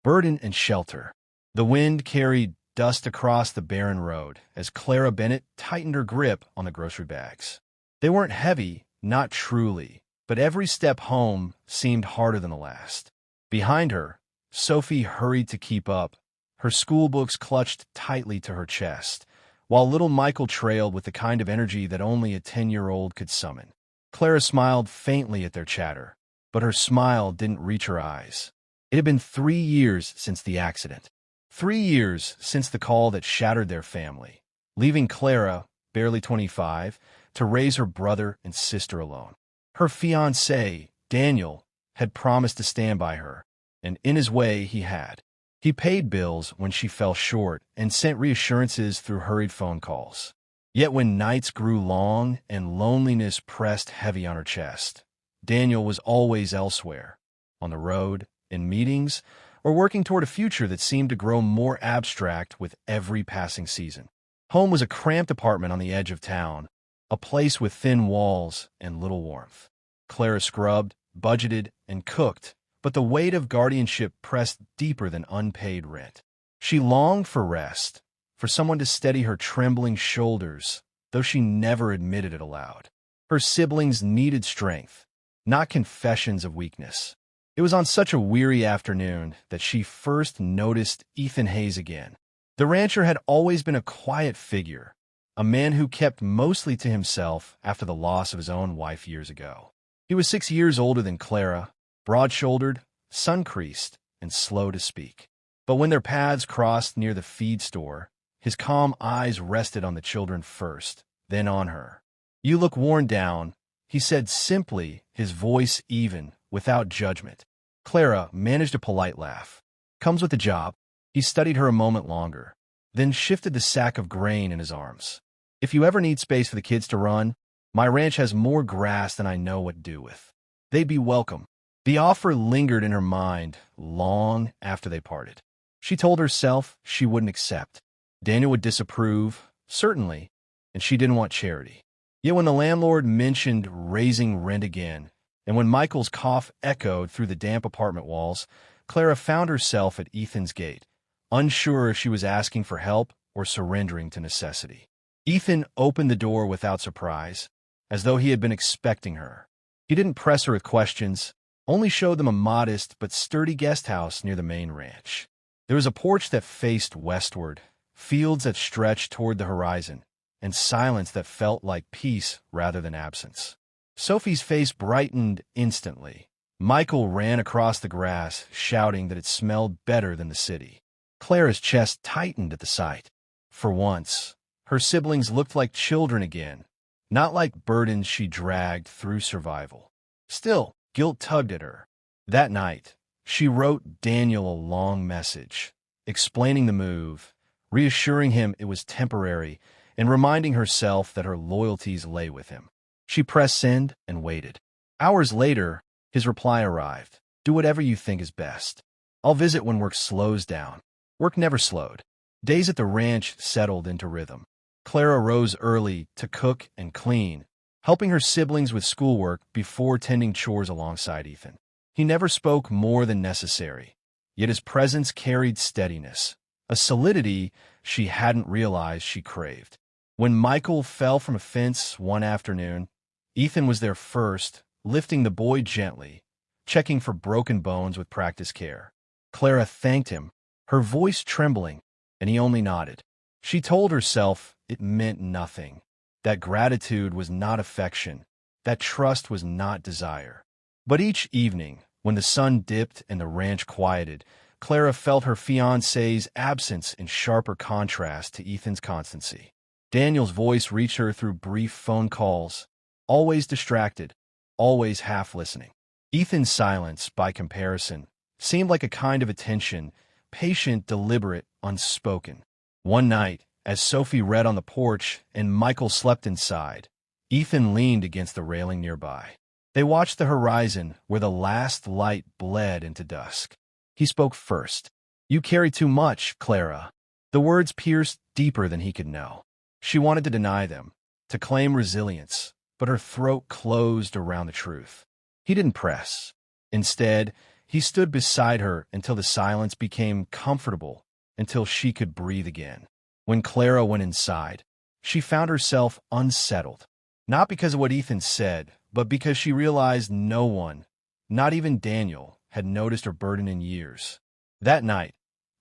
burden and shelter. The wind carried dust across the barren road as Clara Bennett tightened her grip on the grocery bags. They weren't heavy, not truly, but every step home seemed harder than the last. Behind her, Sophie hurried to keep up, her schoolbooks clutched tightly to her chest, while little Michael trailed with the kind of energy that only a 10-year-old could summon. Clara smiled faintly at their chatter, but her smile didn't reach her eyes. It had been 3 years since the accident. 3 years since the call that shattered their family, leaving Clara, barely 25, to raise her brother and sister alone. Her fiancé, Daniel, had promised to stand by her, and in his way he had. He paid bills when she fell short and sent reassurances through hurried phone calls. Yet when nights grew long and loneliness pressed heavy on her chest, Daniel was always elsewhere, on the road, in meetings, or working toward a future that seemed to grow more abstract with every passing season. Home was a cramped apartment on the edge of town, a place with thin walls and little warmth. Clara scrubbed, budgeted, and cooked, but the weight of guardianship pressed deeper than unpaid rent. She longed for rest, for someone to steady her trembling shoulders, though she never admitted it aloud. Her siblings needed strength, not confessions of weakness. It was on such a weary afternoon that she first noticed Ethan Hayes again. The rancher had always been a quiet figure, a man who kept mostly to himself after the loss of his own wife years ago. He was 6 years older than Clara, broad-shouldered, sun-creased, and slow to speak. But when their paths crossed near the feed store, his calm eyes rested on the children first, then on her. "You look worn down," he said simply, his voice even, without judgment. Clara managed a polite laugh. "Comes with the job." He studied her a moment longer, then shifted the sack of grain in his arms. "If you ever need space for the kids to run, my ranch has more grass than I know what to do with. They'd be welcome." The offer lingered in her mind long after they parted. She told herself she wouldn't accept. Daniel would disapprove, certainly, and she didn't want charity. Yet when the landlord mentioned raising rent again, and when Michael's cough echoed through the damp apartment walls, Clara found herself at Ethan's gate, unsure if she was asking for help or surrendering to necessity. Ethan opened the door without surprise, as though he had been expecting her. He didn't press her with questions, only showed them a modest but sturdy guest house near the main ranch. There was a porch that faced westward, fields that stretched toward the horizon, and silence that felt like peace rather than absence. Sophie's face brightened instantly. Michael ran across the grass, shouting that it smelled better than the city. Clara's chest tightened at the sight. For once, her siblings looked like children again, not like burdens she dragged through survival. Still, guilt tugged at her. That night, she wrote Daniel a long message, explaining the move, reassuring him it was temporary, and reminding herself that her loyalties lay with him. She pressed send and waited. Hours later, his reply arrived. "Do whatever you think is best. I'll visit when work slows down." Work never slowed. Days at the ranch settled into rhythm. Clara rose early to cook and clean, helping her siblings with schoolwork before tending chores alongside Ethan. He never spoke more than necessary, yet his presence carried steadiness, a solidity she hadn't realized she craved. When Michael fell from a fence one afternoon, Ethan was there first, lifting the boy gently, checking for broken bones with practiced care. Clara thanked him, her voice trembling, and he only nodded. She told herself it meant nothing, that gratitude was not affection, that trust was not desire. But each evening, when the sun dipped and the ranch quieted, Clara felt her fiancé's absence in sharper contrast to Ethan's constancy. Daniel's voice reached her through brief phone calls, always distracted, always half listening. Ethan's silence, by comparison, seemed like a kind of attention, patient, deliberate, unspoken. One night, as Sophie read on the porch and Michael slept inside, Ethan leaned against the railing nearby. They watched the horizon where the last light bled into dusk. He spoke first. "You carry too much, Clara." The words pierced deeper than he could know. She wanted to deny them, to claim resilience, but her throat closed around the truth. He didn't press. Instead, He stood beside her until the silence became comfortable, until she could breathe again. When Clara went inside, she found herself unsettled. Not because of what Ethan said, but because she realized no one, not even Daniel, had noticed her burden in years. That night,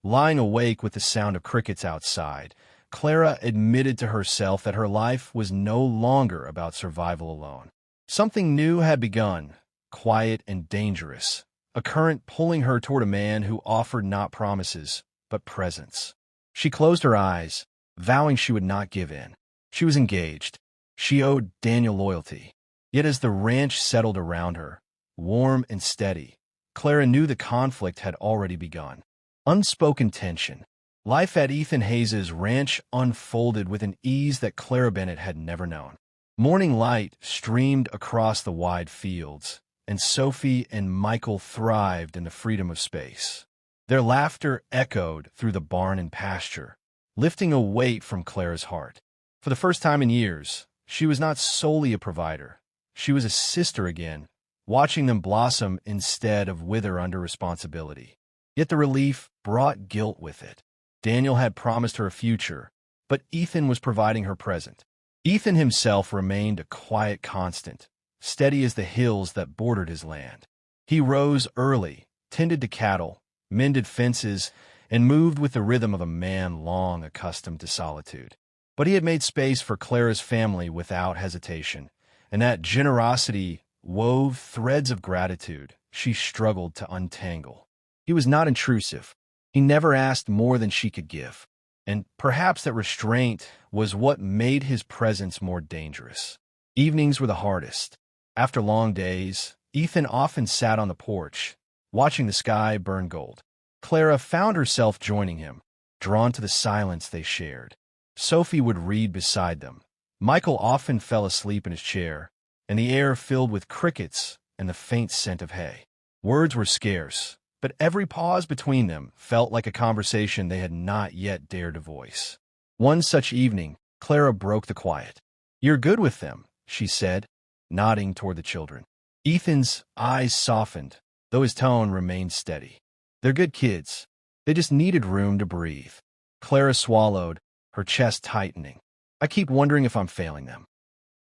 lying awake with the sound of crickets outside, Clara admitted to herself that her life was no longer about survival alone. Something new had begun, quiet and dangerous, a current pulling her toward a man who offered not promises, but presence. She closed her eyes, vowing she would not give in. She was engaged. She owed Daniel loyalty. Yet as the ranch settled around her, warm and steady, Clara knew the conflict had already begun. Unspoken tension. Life at Ethan Hayes' ranch unfolded with an ease that Clara Bennett had never known. Morning light streamed across the wide fields, and Sophie and Michael thrived in the freedom of space. Their laughter echoed through the barn and pasture, lifting a weight from Clara's heart. For the first time in years, she was not solely a provider. She was a sister again, watching them blossom instead of wither under responsibility. Yet the relief brought guilt with it. Daniel had promised her a future, but Ethan was providing her present. Ethan himself remained a quiet constant, steady as the hills that bordered his land. He rose early, tended to cattle, mended fences, and moved with the rhythm of a man long accustomed to solitude. But he had made space for Clara's family without hesitation, and that generosity wove threads of gratitude she struggled to untangle. He was not intrusive. He never asked more than she could give, and perhaps that restraint was what made his presence more dangerous. Evenings were the hardest. After long days, Ethan often sat on the porch, watching the sky burn gold. Clara found herself joining him, drawn to the silence they shared. Sophie would read beside them. Michael often fell asleep in his chair, and the air filled with crickets and the faint scent of hay. Words were scarce, but every pause between them felt like a conversation they had not yet dared to voice. One such evening, Clara broke the quiet. "You're good with them," she said, nodding toward the children. Ethan's eyes softened, though his tone remained steady. "They're good kids. They just needed room to breathe." Clara swallowed, her chest tightening. "I keep wondering if I'm failing them."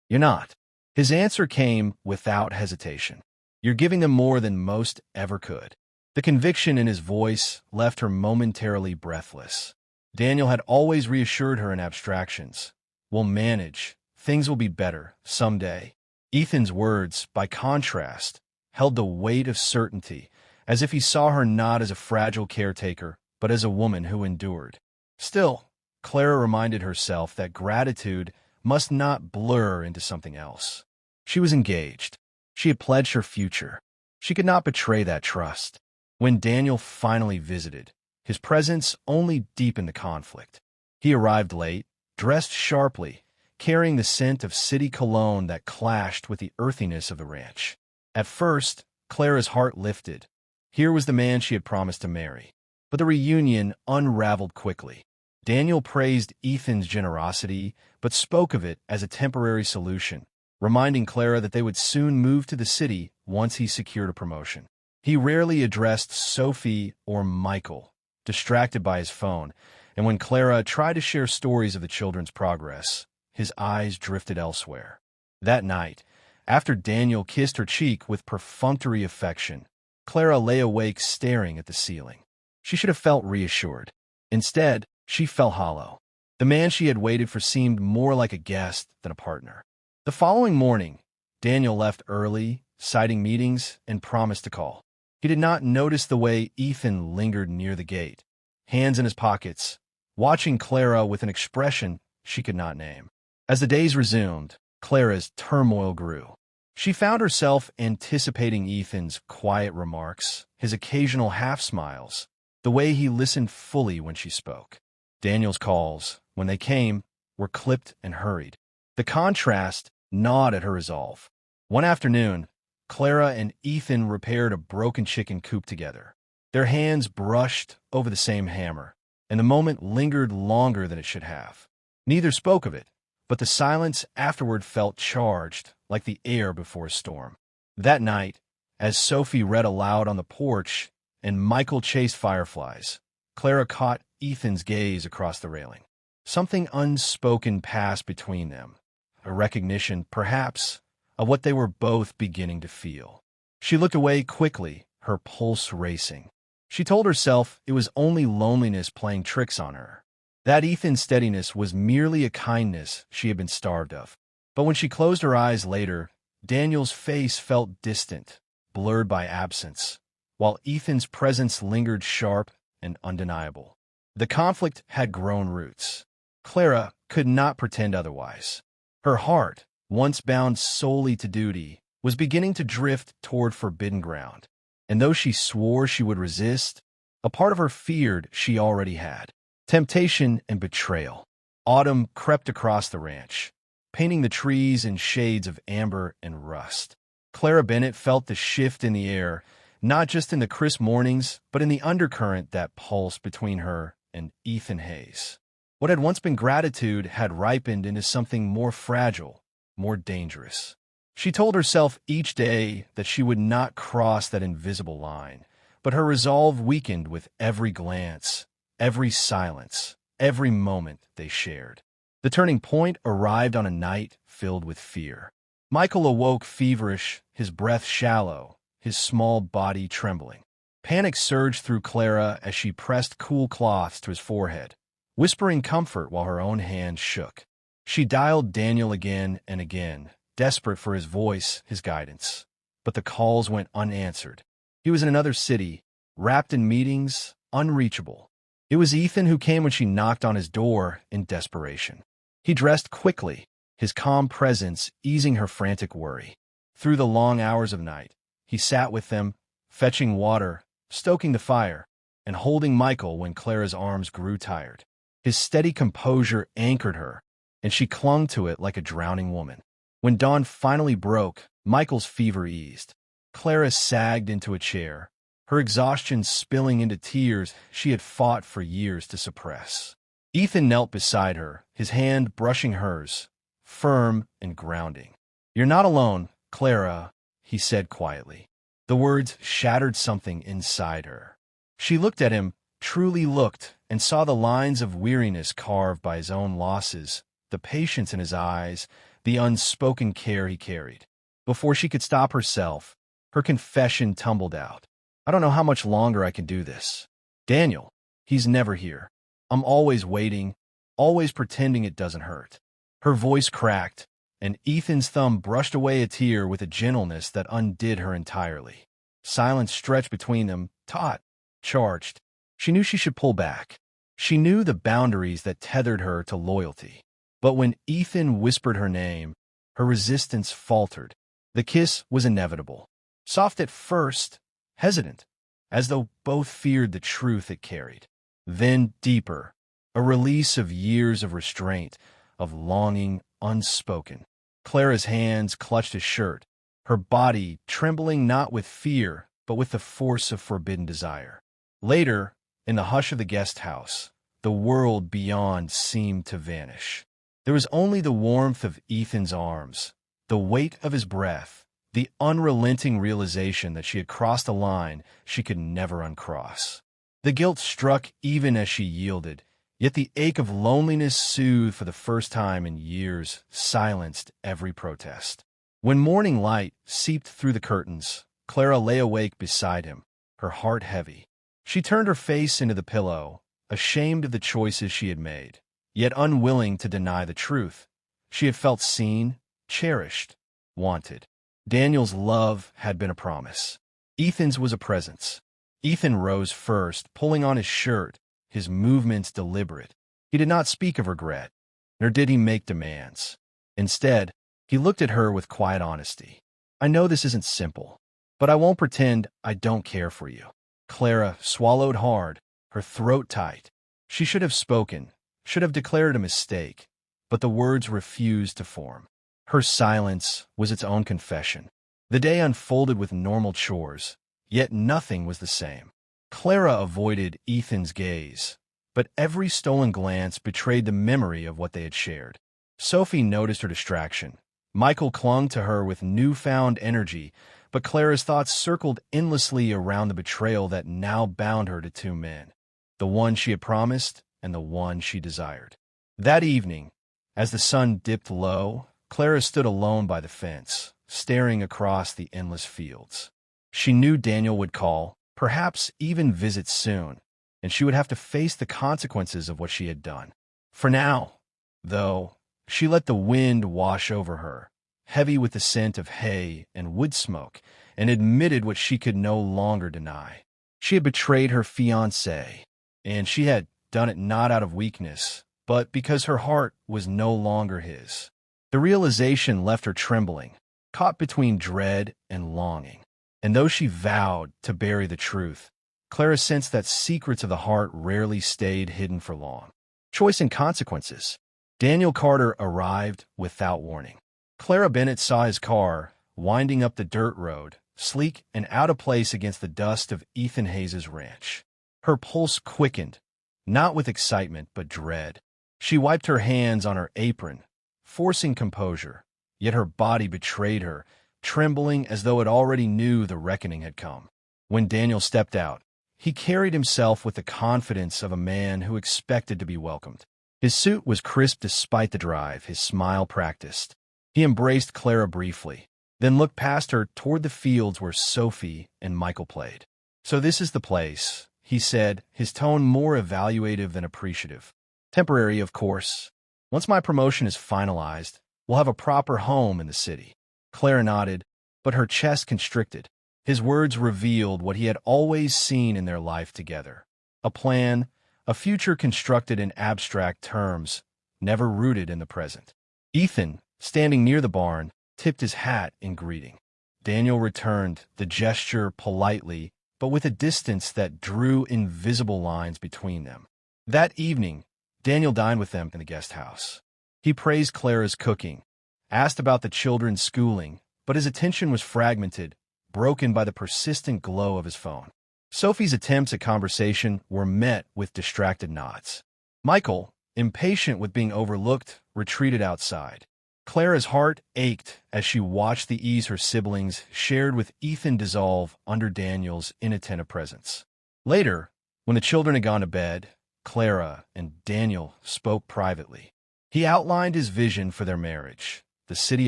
"You're not." His answer came without hesitation. "You're giving them more than most ever could." The conviction in his voice left her momentarily breathless. Daniel had always reassured her in abstractions. "We'll manage. Things will be better, someday." Ethan's words, by contrast, held the weight of certainty, as if he saw her not as a fragile caretaker, but as a woman who endured. Still, Clara reminded herself that gratitude must not blur into something else. She was engaged. She had pledged her future. She could not betray that trust. When Daniel finally visited, his presence only deepened the conflict. He arrived late, dressed sharply, carrying the scent of city cologne that clashed with the earthiness of the ranch. At first, Clara's heart lifted. Here was the man she had promised to marry. But the reunion unraveled quickly. Daniel praised Ethan's generosity, but spoke of it as a temporary solution, reminding Clara that they would soon move to the city once he secured a promotion. He rarely addressed Sophie or Michael, distracted by his phone, and when Clara tried to share stories of the children's progress, his eyes drifted elsewhere. That night, after Daniel kissed her cheek with perfunctory affection, Clara lay awake staring at the ceiling. She should have felt reassured. Instead, she felt hollow. The man she had waited for seemed more like a guest than a partner. The following morning, Daniel left early, citing meetings, and promised to call. He did not notice the way Ethan lingered near the gate, hands in his pockets, watching Clara with an expression she could not name. As the days resumed, Clara's turmoil grew. She found herself anticipating Ethan's quiet remarks, his occasional half-smiles, the way he listened fully when she spoke. Daniel's calls, when they came, were clipped and hurried. The contrast gnawed at her resolve. One afternoon, Clara and Ethan repaired a broken chicken coop together. Their hands brushed over the same hammer, and the moment lingered longer than it should have. Neither spoke of it, but the silence afterward felt charged, like the air before a storm. That night, As Sophie read aloud on the porch and Michael chased fireflies, Clara caught Ethan's gaze across the railing. Something unspoken passed between them, a recognition, perhaps, of what they were both beginning to feel. She looked away quickly, her pulse racing. She told herself it was only loneliness playing tricks on her, that Ethan's steadiness was merely a kindness she had been starved of. But when she closed her eyes later, Daniel's face felt distant, blurred by absence, while Ethan's presence lingered sharp and undeniable. The conflict had grown roots. Clara could not pretend otherwise. Her heart, once bound solely to duty, was beginning to drift toward forbidden ground. And though she swore she would resist, a part of her feared she already had. Temptation and betrayal. Autumn crept across the ranch, painting the trees in shades of amber and rust. Clara Bennett felt the shift in the air, not just in the crisp mornings, but in the undercurrent that pulsed between her and Ethan Hayes. What had once been gratitude had ripened into something more fragile, more dangerous. She told herself each day that she would not cross that invisible line, but her resolve weakened with every glance, every silence, every moment they shared. The turning point arrived on a night filled with fear. Michael awoke feverish, his breath shallow, his small body trembling. Panic surged through Clara as she pressed cool cloths to his forehead, whispering comfort while her own hand shook. She dialed Daniel again and again, desperate for his voice, his guidance. But the calls went unanswered. He was in another city, wrapped in meetings, unreachable. It was Ethan who came when she knocked on his door in desperation. He dressed quickly, his calm presence easing her frantic worry. Through the long hours of night, he sat with them, fetching water, stoking the fire, and holding Michael when Clara's arms grew tired. His steady composure anchored her, and she clung to it like a drowning woman. When dawn finally broke, Michael's fever eased. Clara sagged into a chair, her exhaustion spilling into tears she had fought for years to suppress. Ethan knelt beside her, his hand brushing hers, firm and grounding. "You're not alone, Clara," he said quietly. The words shattered something inside her. She looked at him, truly looked, and saw the lines of weariness carved by his own losses, the patience in his eyes, the unspoken care he carried. Before she could stop herself, her confession tumbled out. "I don't know how much longer I can do this. Daniel, he's never here. I'm always waiting, always pretending it doesn't hurt." Her voice cracked, and Ethan's thumb brushed away a tear with a gentleness that undid her entirely. Silence stretched between them, taut, charged. She knew she should pull back. She knew the boundaries that tethered her to loyalty. But when Ethan whispered her name, her resistance faltered. The kiss was inevitable. Soft at first, hesitant, as though both feared the truth it carried. Then deeper, a release of years of restraint, of longing unspoken. Clara's hands clutched his shirt, her body trembling not with fear, but with the force of forbidden desire. Later, in the hush of the guest house, the world beyond seemed to vanish. There was only the warmth of Ethan's arms, the weight of his breath, the unrelenting realization that she had crossed a line she could never uncross. The guilt struck even as she yielded, yet the ache of loneliness soothed for the first time in years, silenced every protest. When morning light seeped through the curtains, Clara lay awake beside him, her heart heavy. She turned her face into the pillow, ashamed of the choices she had made, yet unwilling to deny the truth. She had felt seen, cherished, wanted. Daniel's love had been a promise. Ethan's was a presence. Ethan rose first, pulling on his shirt, his movements deliberate. He did not speak of regret, nor did he make demands. Instead, he looked at her with quiet honesty. "I know this isn't simple, but I won't pretend I don't care for you." Clara swallowed hard, her throat tight. She should have spoken, should have declared a mistake, but the words refused to form. Her silence was its own confession. The day unfolded with normal chores, yet nothing was the same. Clara avoided Ethan's gaze, but every stolen glance betrayed the memory of what they had shared. Sophie noticed her distraction. Michael clung to her with newfound energy, But Clara's thoughts circled endlessly around the betrayal that now bound her to two men, the one she had promised and the one she desired. That evening, as the sun dipped low, Clara stood alone by the fence, staring across the endless fields. She knew Daniel would call, perhaps even visit soon, and she would have to face the consequences of what she had done. For now, though, she let the wind wash over her, heavy with the scent of hay and wood smoke, and admitted what she could no longer deny. She had betrayed her fiancé, and she had done it not out of weakness, but because her heart was no longer his. The realization left her trembling, caught between dread and longing. And though she vowed to bury the truth, Clara sensed that secrets of the heart rarely stayed hidden for long. Choice and consequences. Daniel Carter arrived without warning. Clara Bennett saw his car winding up the dirt road, sleek and out of place against the dust of Ethan Hayes' ranch. Her pulse quickened, not with excitement but dread. She wiped her hands on her apron, forcing composure, yet her body betrayed her, trembling as though it already knew the reckoning had come. When Daniel stepped out, he carried himself with the confidence of a man who expected to be welcomed. His suit was crisp despite the drive, his smile practiced. He embraced Clara briefly, then looked past her toward the fields where Sophie and Michael played. "So this is the place," he said, his tone more evaluative than appreciative. "Temporary, of course. Once my promotion is finalized, we'll have a proper home in the city." Clara nodded, but her chest constricted. His words revealed what he had always seen in their life together. A plan, a future constructed in abstract terms, never rooted in the present. Ethan, standing near the barn, tipped his hat in greeting. Daniel returned the gesture politely, but with a distance that drew invisible lines between them. That evening, Daniel dined with them in the guest house. He praised Clara's cooking, asked about the children's schooling, but his attention was fragmented, broken by the persistent glow of his phone. Sophie's attempts at conversation were met with distracted nods. Michael, impatient with being overlooked, retreated outside. Clara's heart ached as she watched the ease her siblings shared with Ethan dissolve under Daniel's inattentive presence. Later, when the children had gone to bed, Clara and Daniel spoke privately. He outlined his vision for their marriage: the city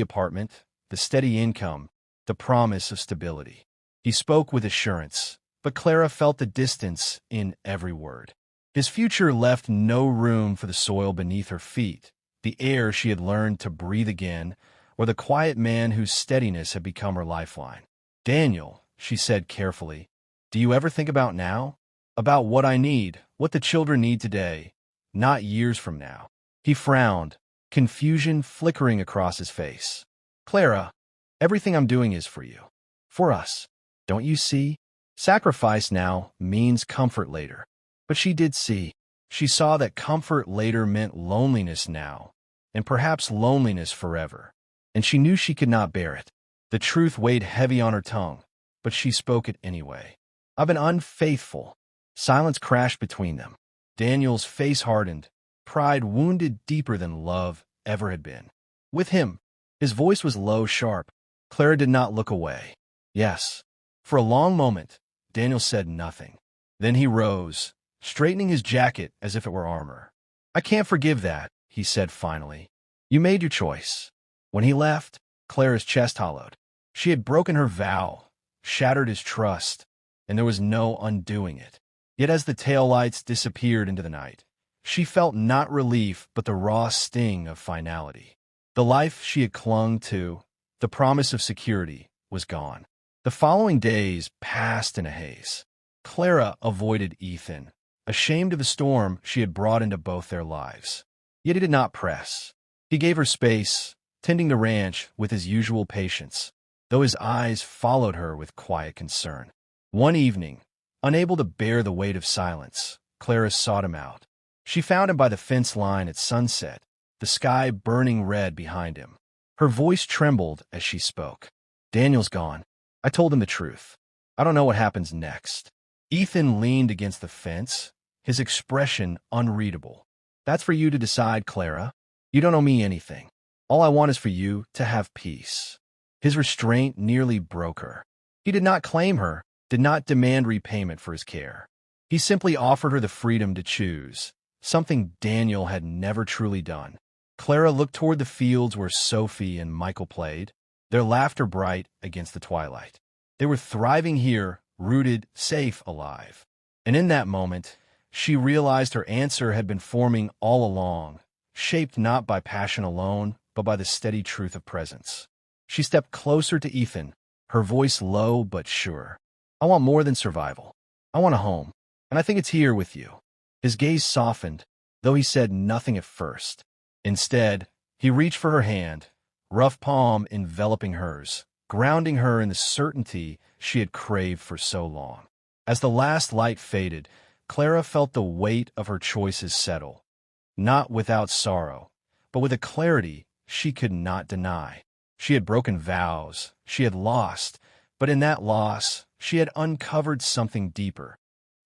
apartment, the steady income, the promise of stability. He spoke with assurance, but Clara felt the distance in every word. His future left no room for the soil beneath her feet, the air she had learned to breathe again, or the quiet man whose steadiness had become her lifeline. "Daniel," she said carefully, "do you ever think about now? About what I need, what the children need today, not years from now?" He frowned, confusion flickering across his face. "Clara, everything I'm doing is for you. For us. Don't you see? Sacrifice now means comfort later." But she did see. She saw that comfort later meant loneliness now, and perhaps loneliness forever. And she knew she could not bear it. The truth weighed heavy on her tongue, but she spoke it anyway. "I've been unfaithful." Silence crashed between them. Daniel's face hardened, pride wounded deeper than love ever had been. With him, his voice was low, sharp. Clara did not look away. "Yes." For a long moment, Daniel said nothing. Then he rose, straightening his jacket as if it were armor. "I can't forgive that," he said finally. "You made your choice." When he left, Clara's chest hollowed. She had broken her vow, shattered his trust, and there was no undoing it. Yet as the taillights disappeared into the night, she felt not relief but the raw sting of finality. The life she had clung to, the promise of security, was gone. The following days passed in a haze. Clara avoided Ethan, ashamed of the storm she had brought into both their lives. Yet he did not press. He gave her space, tending the ranch with his usual patience, though his eyes followed her with quiet concern. One evening, unable to bear the weight of silence, Clara sought him out. She found him by the fence line at sunset, the sky burning red behind him. Her voice trembled as she spoke. "Daniel's gone. I told him the truth. I don't know what happens next." Ethan leaned against the fence, his expression unreadable. "That's for you to decide, Clara. You don't owe me anything. All I want is for you to have peace." His restraint nearly broke her. He did not claim her, did not demand repayment for his care. He simply offered her the freedom to choose, something Daniel had never truly done. Clara looked toward the fields where Sophie and Michael played, their laughter bright against the twilight. They were thriving here, rooted, safe, alive. And in that moment, she realized her answer had been forming all along, shaped not by passion alone, but by the steady truth of presence. She stepped closer to Ethan, her voice low but sure. "I want more than survival. I want a home, and I think it's here with you." His gaze softened, though he said nothing at first. Instead, he reached for her hand, rough palm enveloping hers, grounding her in the certainty she had craved for so long. As the last light faded, Clara felt the weight of her choices settle, not without sorrow, but with a clarity she could not deny. She had broken vows, she had lost, but in that loss, she had uncovered something deeper,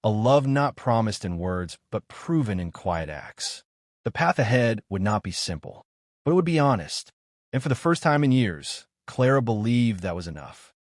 a love not promised in words, but proven in quiet acts. The path ahead would not be simple, but it would be honest, and for the first time in years, Clara believed that was enough.